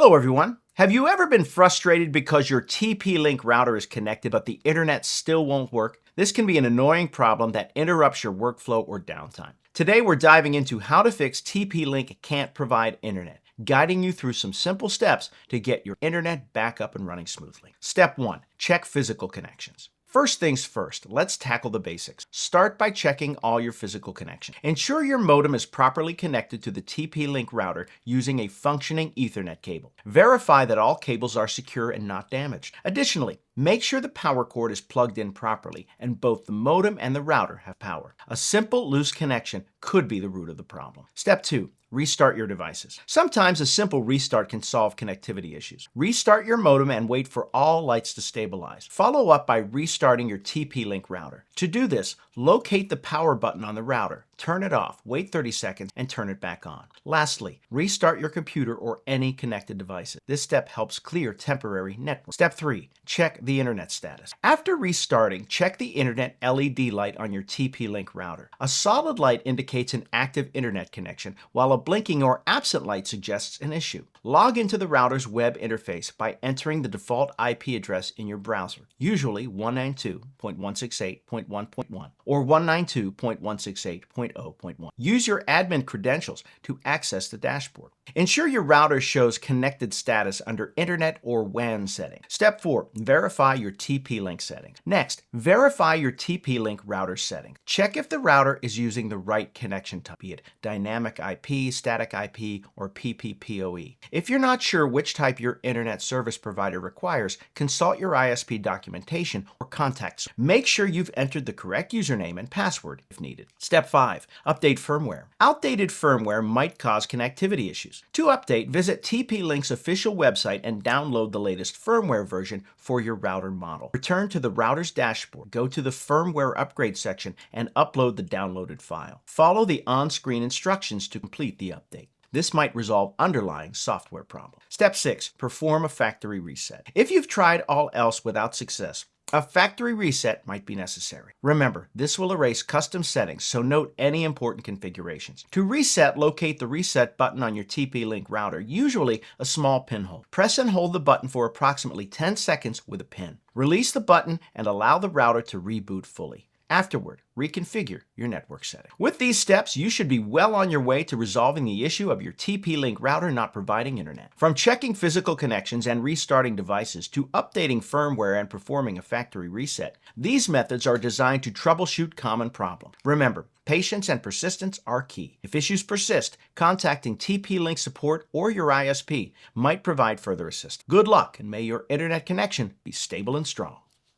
Hello everyone. Have you ever been frustrated because your TP-Link router is connected but the internet still won't work? This can be an annoying problem that interrupts your workflow or downtime. Today we're diving into how to fix TP-Link can't provide internet, guiding you through some simple steps to get your internet back up and running smoothly. Step 1. Check physical connections. First things first, let's tackle the basics. Start by checking all your physical connections. Ensure your modem is properly connected to the TP-Link router using a functioning Ethernet cable. Verify that all cables are secure and not damaged. Additionally, make sure the power cord is plugged in properly and both the modem and the router have power. A simple loose connection could be the root of the problem. Step 2. Restart your devices. Sometimes a simple restart can solve connectivity issues. Restart your modem and wait for all lights to stabilize. Follow up by restarting your TP-Link router. To do this, locate the power button on the router, turn it off, wait 30 seconds, and turn it back on. Lastly, restart your computer or any connected devices. This step helps clear temporary network. Step 3. Check the internet status. After restarting, check the internet LED light on your TP-Link router. A solid light indicates an active internet connection, while a blinking or absent light suggests an issue. Log into the router's web interface by entering the default IP address in your browser, usually 192.168.1.1 or 192.168.0.1. Use your admin credentials to access the dashboard. Ensure your router shows connected status under Internet or WAN settings. Step 4. Verify your TP-Link settings. Next, verify your TP-Link router settings. Check if the router is using the right connection type, be it dynamic IP, static IP, or PPPoE. If you're not sure which type your internet service provider requires, consult your ISP documentation or contacts. Make sure you've entered the correct username and password if needed. Step 5. Update firmware. Outdated firmware might cause connectivity issues. To update, visit TP-Link's official website and download the latest firmware version for your router model. Return to the router's dashboard, go to the firmware upgrade section, and upload the downloaded file. Follow the on-screen instructions to complete the update. This might resolve underlying software problems. Step 6. Perform a factory reset. If you've tried all else without success, a factory reset might be necessary. Remember, this will erase custom settings, so note any important configurations. To reset, locate the reset button on your TP-Link router, usually a small pinhole. Press and hold the button for approximately 10 seconds with a pin. Release the button and allow the router to reboot fully. Afterward, reconfigure your network setting. With these steps, you should be well on your way to resolving the issue of your TP-Link router not providing internet. From checking physical connections and restarting devices to updating firmware and performing a factory reset, these methods are designed to troubleshoot common problems. Remember, patience and persistence are key. If issues persist, contacting TP-Link support or your ISP might provide further assistance. Good luck, and may your internet connection be stable and strong.